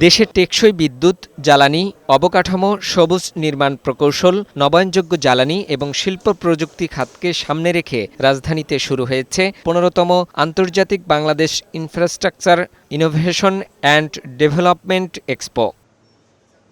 দেশে টেকসই বিদ্যুৎ, জ্বালানি, অবকাঠামো, সবুজ নির্মাণ প্রকৌশল, নবায়নযোগ্য জ্বালানি এবং শিল্প প্রযুক্তি খাতকে সামনে রেখে রাজধানীতে শুরু হয়েছে ১৫তম আন্তর্জাতিক Bangladesh infrastructure innovation and development expo.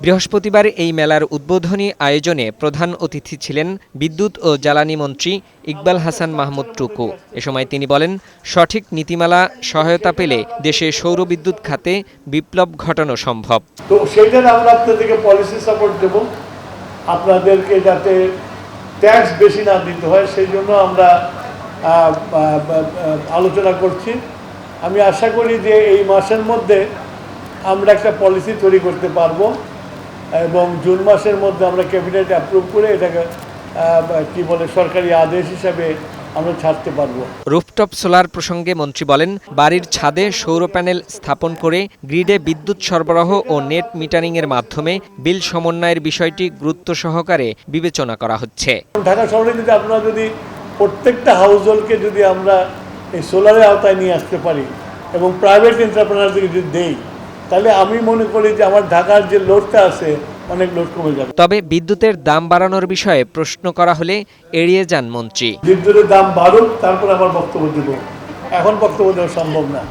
বৃহস্পতিবার এই মেলার উদ্বোধনী আয়োজনে প্রধান অতিথি ছিলেন বিদ্যুৎ ও জ্বালানি মন্ত্রী ইকবাল হাসান মাহমুদ টুকু। এ সময় তিনি বলেন, সঠিক নীতিমালা সহায়তা পেলে দেশে সৌরবিদ্যুৎ খাতে বিপ্লব ঘটানো সম্ভব। তো সেইটার আমরা আপনাদেরকে পলিসি সাপোর্ট দেব, আপনাদেরকে যাতে ট্যাক্স বেশি না দিতে হয় সেই জন্য আমরা আলোচনা করছি। আমি আশা করি যে এই মাসের মধ্যে আমরা একটা পলিসি তৈরি করতে পারবো এবং জুন মাসের মধ্যে আমরা ক্যাবিনেট অ্যাপ্রুভ করে এটাকে সরকারি আদেশ হিসাবে আমরা ছাড়তে পারবো। রুফটপ সোলার প্রসঙ্গে মন্ত্রী বলেন, বাড়ির ছাদে সৌর প্যানেল স্থাপন করে গ্রিডে বিদ্যুৎ সরবরাহ ও নেট মিটারিংয়ের মাধ্যমে বিল সমন্বয়ের বিষয়টি গুরুত্ব সহকারে বিবেচনা করা হচ্ছে। ঢাকা শহরে যদি প্রত্যেকটা হাউস হোল্ডকে যদি আমরা এই সোলারের আওতায় নিয়ে আসতে পারি এবং প্রাইভেট এন্টারপ্রেনারদেরকে যদি দেই, তাহলে আমি মনে করি যে আমার ঢাকার যে লোডটা আছে অনেক লোড কমে যাবে। তবে বিদ্যুতের দাম বাড়ানোর বিষয়ে প্রশ্ন করা হলে এড়িয়ে যান মন্ত্রী। বিদ্যুতের দাম বাড়ুক, তারপর আবার বক্তব্য দেব, এখন বক্তব্য দেওয়া সম্ভব না।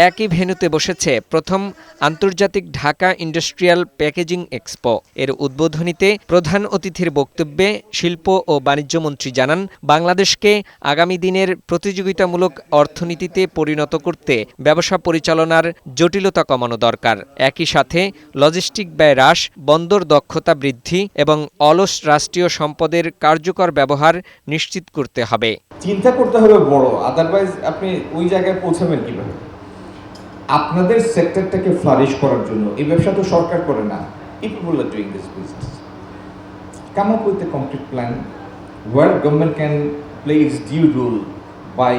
একই ভেন্যুতে বসেছে প্রথম আন্তর্জাতিক ঢাকা ইন্ডাস্ট্রিয়াল প্যাকেজিং এক্সপো। এর উদ্বোধনীতে প্রধান অতিথির বক্তব্যে শিল্প ও বাণিজ্য মন্ত্রী জানান, বাংলাদেশকে আগামী দিনের প্রতিযোগিতামূলক অর্থনীতিতে পরিণত করতে ব্যবসা পরিচালনার জটিলতা কমানো দরকার। একই সাথে লজিস্টিক ব্যয় হ্রাস, বন্দর দক্ষতা বৃদ্ধি এবং অলস রাষ্ট্রীয় সম্পদের কার্যকর ব্যবহার নিশ্চিত করতে হবে। চিন্তা করতে হবে বড়, আদারওয়াইজ আপনি ওই জায়গায় পৌঁছাবেন কিভাবে? আপনাদের সেক্টরটাকে ফ্লারিশ করার জন্য এই ব্যবসা তো সরকার করে না, people are doing this business. Come up with a complete plan where government can play its due role by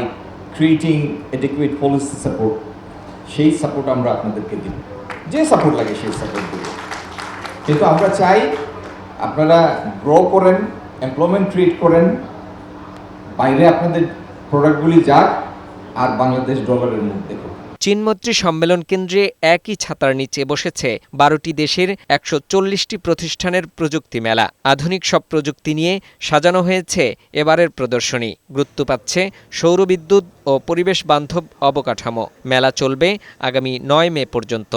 creating adequate policy support. সেই সাপোর্ট আমরা আপনাদেরকে দিব, যে সাপোর্ট লাগে সেই সাপোর্ট দিব। কিন্তু আমরা চাই আপনারা গ্রো করেন, এমপ্লয়মেন্ট ক্রিয়েট করেন, বাইরে আপনাদের প্রোডাক্টগুলি যাক আর বাংলাদেশ ডলারের মুখ দেখুন। চীনমৈত্রী সম্মেলন কেন্দ্রে একই ছাতার নিচে বসেছে ১২টি দেশের ১৪০টি প্রতিষ্ঠানের প্রযুক্তি মেলা। আধুনিক সব প্রযুক্তি নিয়ে সাজানো হয়েছে এবারের প্রদর্শনী। গুরুত্ব পাচ্ছে সৌরবিদ্যুৎ ও পরিবেশ বান্ধব অবকাঠামো। মেলা চলবে আগামী ৯ মে পর্যন্ত।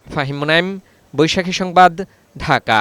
ফাহিম মুনাইম, বৈশাখী সংবাদ, ঢাকা।